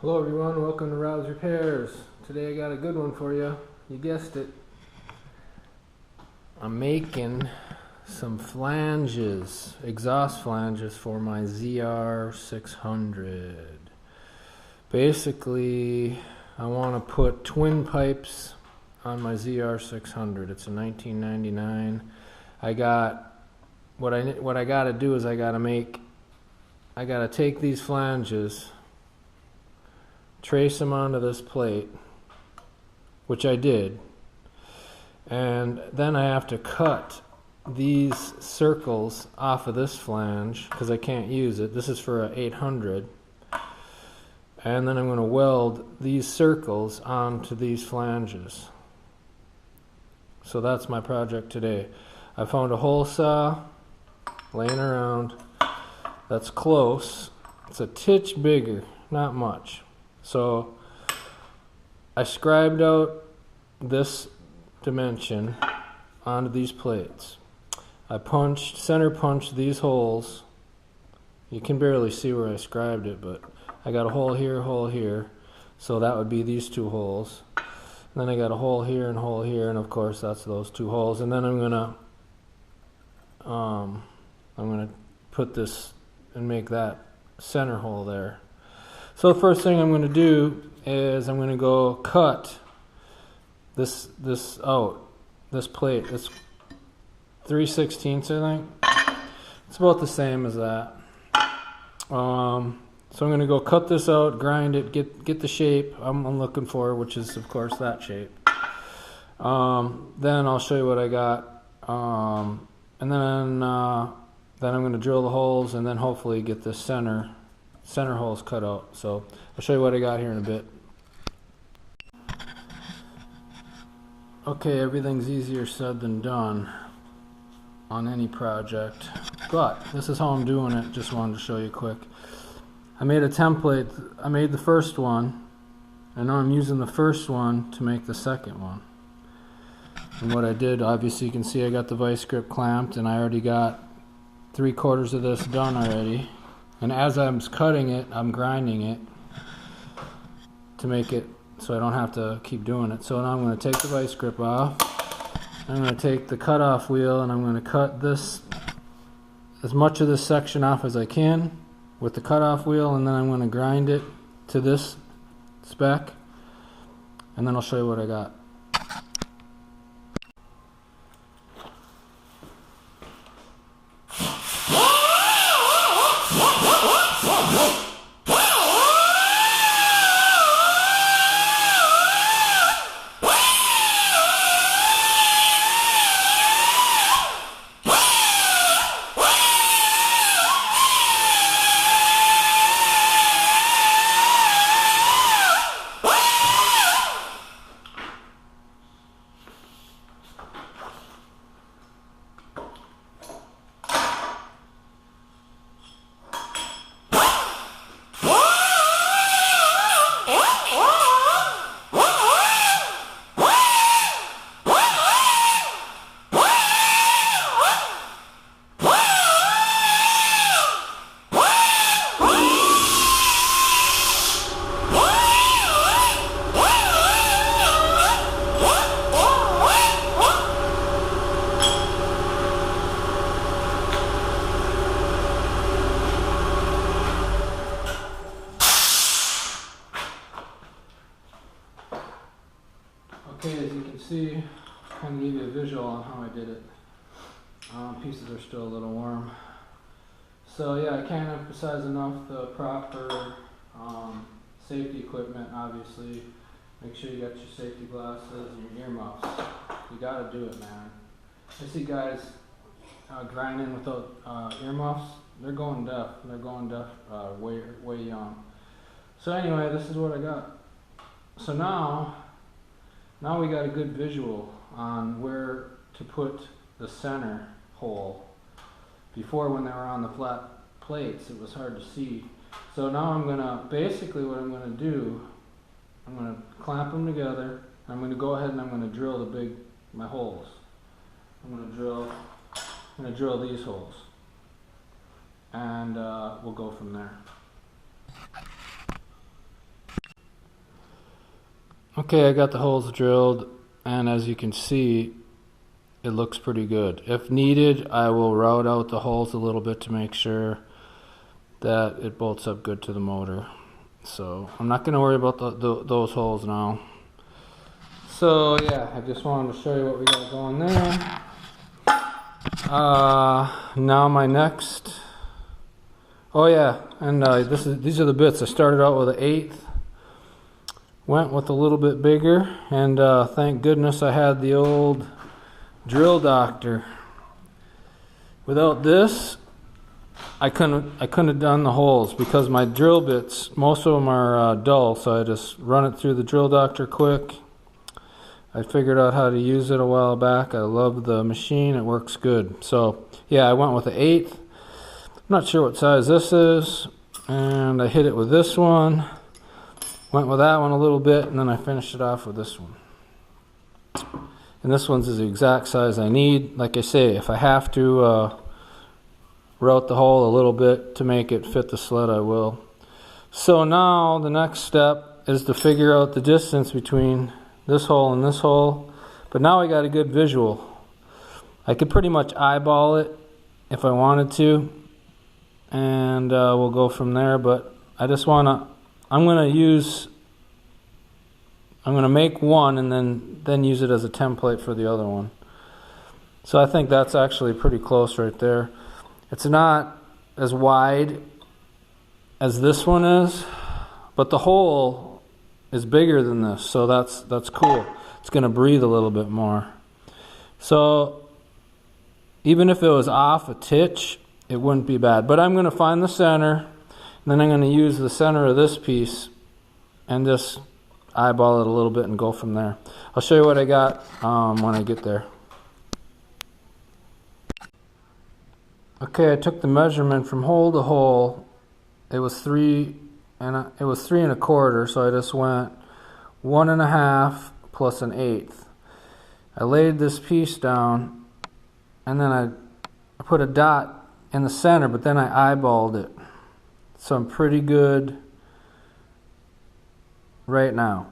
Hello everyone, welcome to Rob's Repairs. Today I got a good one for you. You guessed it. I'm making some flanges, exhaust flanges for my ZR600. Basically, I want to put twin pipes on my ZR600. It's a 1999. What I got to do is I got to take these flanges, trace them onto this plate, which I did, and then I have to cut these circles off of this flange because I can't use it. This is for a 800, and then I'm going to weld these circles onto these flanges. So that's my project today. I found a hole saw laying around that's close. It's a titch bigger, not much. So I scribed out this dimension onto these plates. I center punched these holes. You can barely see where I scribed it, but I got a hole here, so that would be these two holes. And then I got a hole here, and of course that's those two holes. And then I'm gonna put this and make that center hole there. So the first thing I'm going to do is I'm going to go cut this out, this plate. It's 3/16, I think. It's about the same as that. So I'm going to go cut this out, grind it, get the shape I'm looking for, which is of course that shape. Then I'll show you what I got, and then I'm going to drill the holes and then hopefully get this center holes cut out. So I'll show you what I got here in a bit. Okay, everything's easier said than done on any project, but this is how I'm doing it. Just wanted to show you quick. I made a template. I made the first one, and now I'm using the first one to make the second one. And what I did, obviously you can see I got the vice grip clamped, and I already got 3/4 of this done already. And as I'm cutting it, I'm grinding it to make it so I don't have to keep doing it. So now I'm going to take the vice grip off. I'm going to take the cutoff wheel and I'm going to cut this, as much of this section off as I can with the cutoff wheel, and then I'm going to grind it to this spec, and then I'll show you what I got. Okay, as you can see, kind of give you a visual on how I did it. Pieces are still a little warm. So yeah, I can't emphasize enough the proper safety equipment, obviously. Make sure you got your safety glasses and your earmuffs. You gotta do it, man. I see guys grinding without earmuffs. They're going deaf. They're going deaf way young. So anyway, this is what I got. So now we got a good visual on where to put the center hole. Before, when they were on the flat plates, it was hard to see. So now I'm gonna, basically what I'm gonna do, I'm gonna clamp them together. I'm gonna go ahead and I'm gonna drill my holes. I'm gonna drill these holes, and we'll go from there. Okay, I got the holes drilled, and as you can see, it looks pretty good. If needed, I will route out the holes a little bit to make sure that it bolts up good to the motor. So I'm not going to worry about those holes now. So yeah, I just wanted to show you what we got going there. Now my next. Oh yeah, and these are the bits. I started out with an 1/8. Went with a little bit bigger, and thank goodness I had the old drill doctor. Without this, I couldn't have done the holes because my drill bits, most of them are dull, so I just run it through the drill doctor quick. I figured out how to use it a while back. I love the machine, it works good. So yeah, I went with an 1/8. I'm not sure what size this is, and I hit it with this one. Went with that one a little bit, and then I finished it off with this one. And this one's the exact size I need. Like I say, if I have to route the hole a little bit to make it fit the sled, I will. So now the next step is to figure out the distance between this hole and this hole. But now I got a good visual. I could pretty much eyeball it if I wanted to, and we'll go from there. But I just want to, I'm going to make one and then use it as a template for the other one. So I think that's actually pretty close right there. It's not as wide as this one is, but the hole is bigger than this, so that's cool. It's going to breathe a little bit more. So even if it was off a titch, it wouldn't be bad. But I'm going to find the center, and then I'm going to use the center of this piece and just eyeball it a little bit and go from there. I'll show you what I got when I get there. Okay, I took the measurement from hole to hole. It was 3 1/4, so I just went 1 1/2 plus an 1/8. I laid this piece down, and then I put a dot in the center, but then I eyeballed it. So I'm pretty good right now.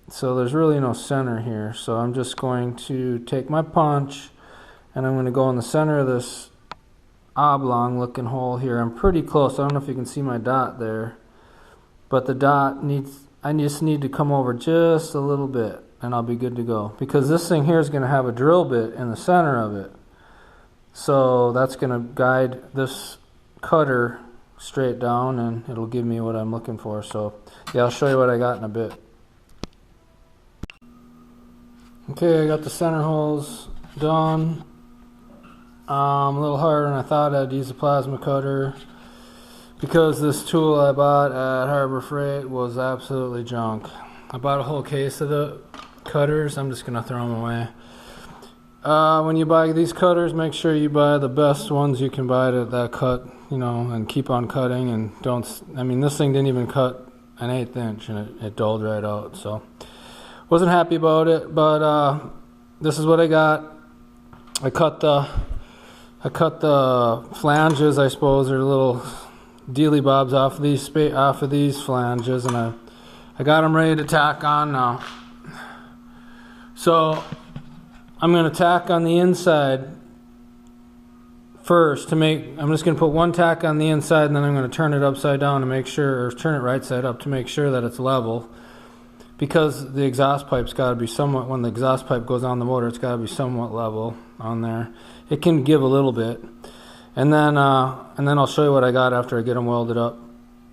So there's really no center here, so I'm just going to take my punch and I'm going to go in the center of this oblong looking hole here. I'm pretty close. I don't know if you can see my dot there, but the dot needs, I just need to come over just a little bit and I'll be good to go, because this thing here is going to have a drill bit in the center of it, so that's going to guide this cutter straight down and it'll give me what I'm looking for. So yeah, I'll show you what I got in a bit. Okay, I got the center holes done. A little harder than I thought. I'd use a plasma cutter because this tool I bought at Harbor Freight was absolutely junk. I bought a whole case of the cutters. I'm just gonna throw them away. When you buy these cutters, make sure you buy the best ones you can buy that cut, you know, and keep on cutting. And don't, I mean, this thing didn't even cut an 1/8 inch and it dulled right out. So wasn't happy about it, but this is what I got. I cut the flanges, I suppose, or little dealy bobs off of these flanges, and I got them ready to tack on now. So I'm going to tack on the inside first I'm just going to put one tack on the inside, and then I'm going to turn it upside down to make sure, or turn it right side up to make sure that it's level, because the exhaust pipe's got to be somewhat, when the exhaust pipe goes on the motor, it's got to be somewhat level on there. It can give a little bit, and then I'll show you what I got after I get them welded up.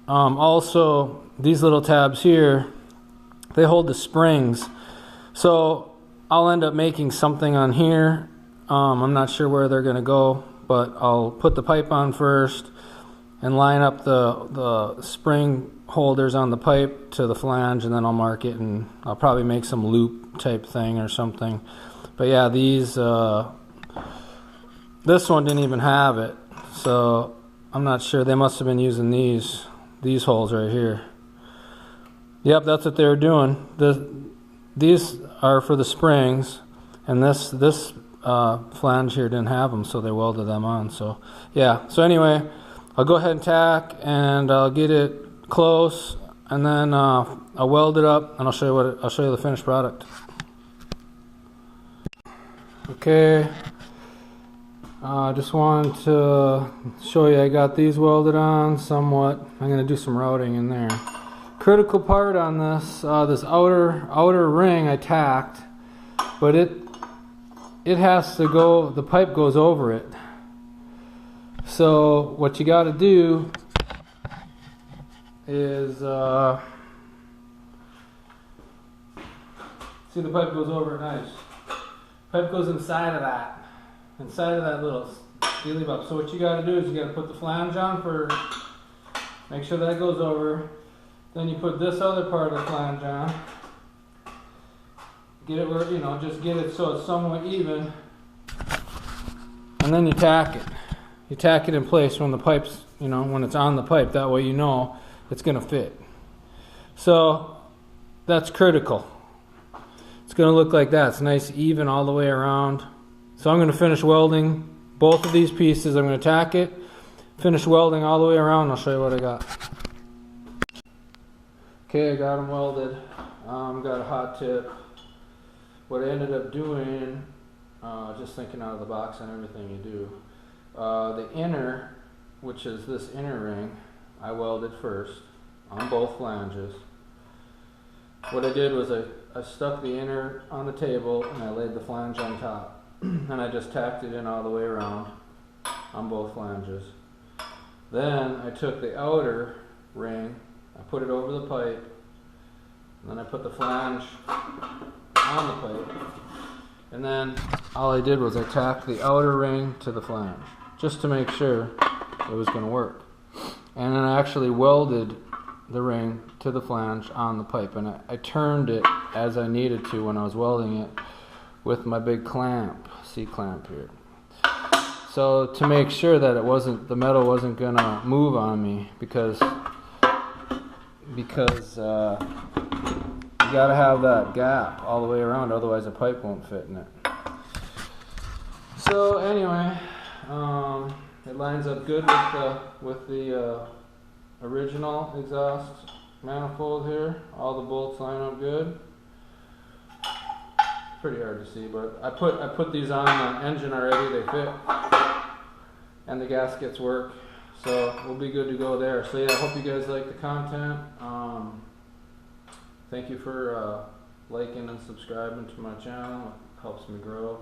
Also, these little tabs here, they hold the springs, so I'll end up making something on here. I'm not sure where they're going to go, but I'll put the pipe on first and line up the spring holders on the pipe to the flange, and then I'll mark it, and I'll probably make some loop type thing or something. But yeah, these this one didn't even have it, so I'm not sure. They must have been using these holes right here. Yep, that's what they were doing. These are for the springs, and this flange here didn't have them, so they welded them on. So yeah, so anyway, I'll go ahead and tack, and I'll get it close, and then I'll weld it up, and I'll show you the finished product. Okay, just wanted to show you I got these welded on somewhat. I'm going to do some routing in there. Critical part on this, this outer ring I tacked, but it has to go, the pipe goes over it. So what you got to do is, see, the pipe goes over it nice. Pipe goes inside of that little steely bump. So what you got to do is you got to put the flange on first, make sure that goes over. Then you put this other part of the flange on. Get it where, you know, just get it so it's somewhat even. And then you tack it. You tack it in place when the pipe's, you know, when it's on the pipe. That way you know it's going to fit. So that's critical. It's going to look like that. It's nice, even all the way around. So I'm going to finish welding both of these pieces. I'm going to tack it, finish welding all the way around. I'll show you what I got. Okay, I got them welded. Got a hot tip. What I ended up doing, just thinking out of the box on everything you do, the inner, which is this inner ring, I welded first on both flanges. What I did was I stuck the inner on the table and I laid the flange on top. And I just tacked it in all the way around on both flanges. Then I took the outer ring, I put it over the pipe, and then I put the flange on the pipe. And then all I did was I tacked the outer ring to the flange, just to make sure it was going to work. And then I actually welded the ring to the flange on the pipe, and I turned it as I needed to when I was welding it with my big clamp, C-clamp here. So to make sure that the metal wasn't gonna move on me, because you gotta have that gap all the way around, otherwise the pipe won't fit in it. So anyway, it lines up good with the original exhaust manifold here. All the bolts line up good. Pretty hard to see, but I put these on the engine already. They fit, and the gaskets work, so we'll be good to go there. So yeah, I hope you guys like the content. Thank you for liking and subscribing to my channel. It helps me grow.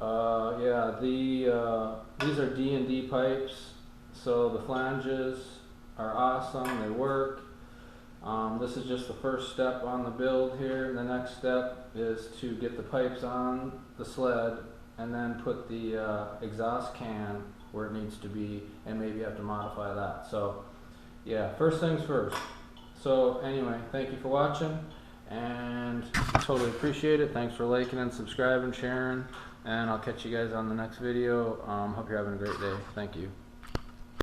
Yeah, these are D&D pipes, so the flanges are awesome. They work. This is just the first step on the build here. The next step is to get the pipes on the sled and then put the exhaust can where it needs to be, and maybe have to modify that. So yeah, first things first. So anyway, thank you for watching, and I totally appreciate it. Thanks for liking and subscribing, sharing, and I'll catch you guys on the next video. Hope you're having a great day. Thank you.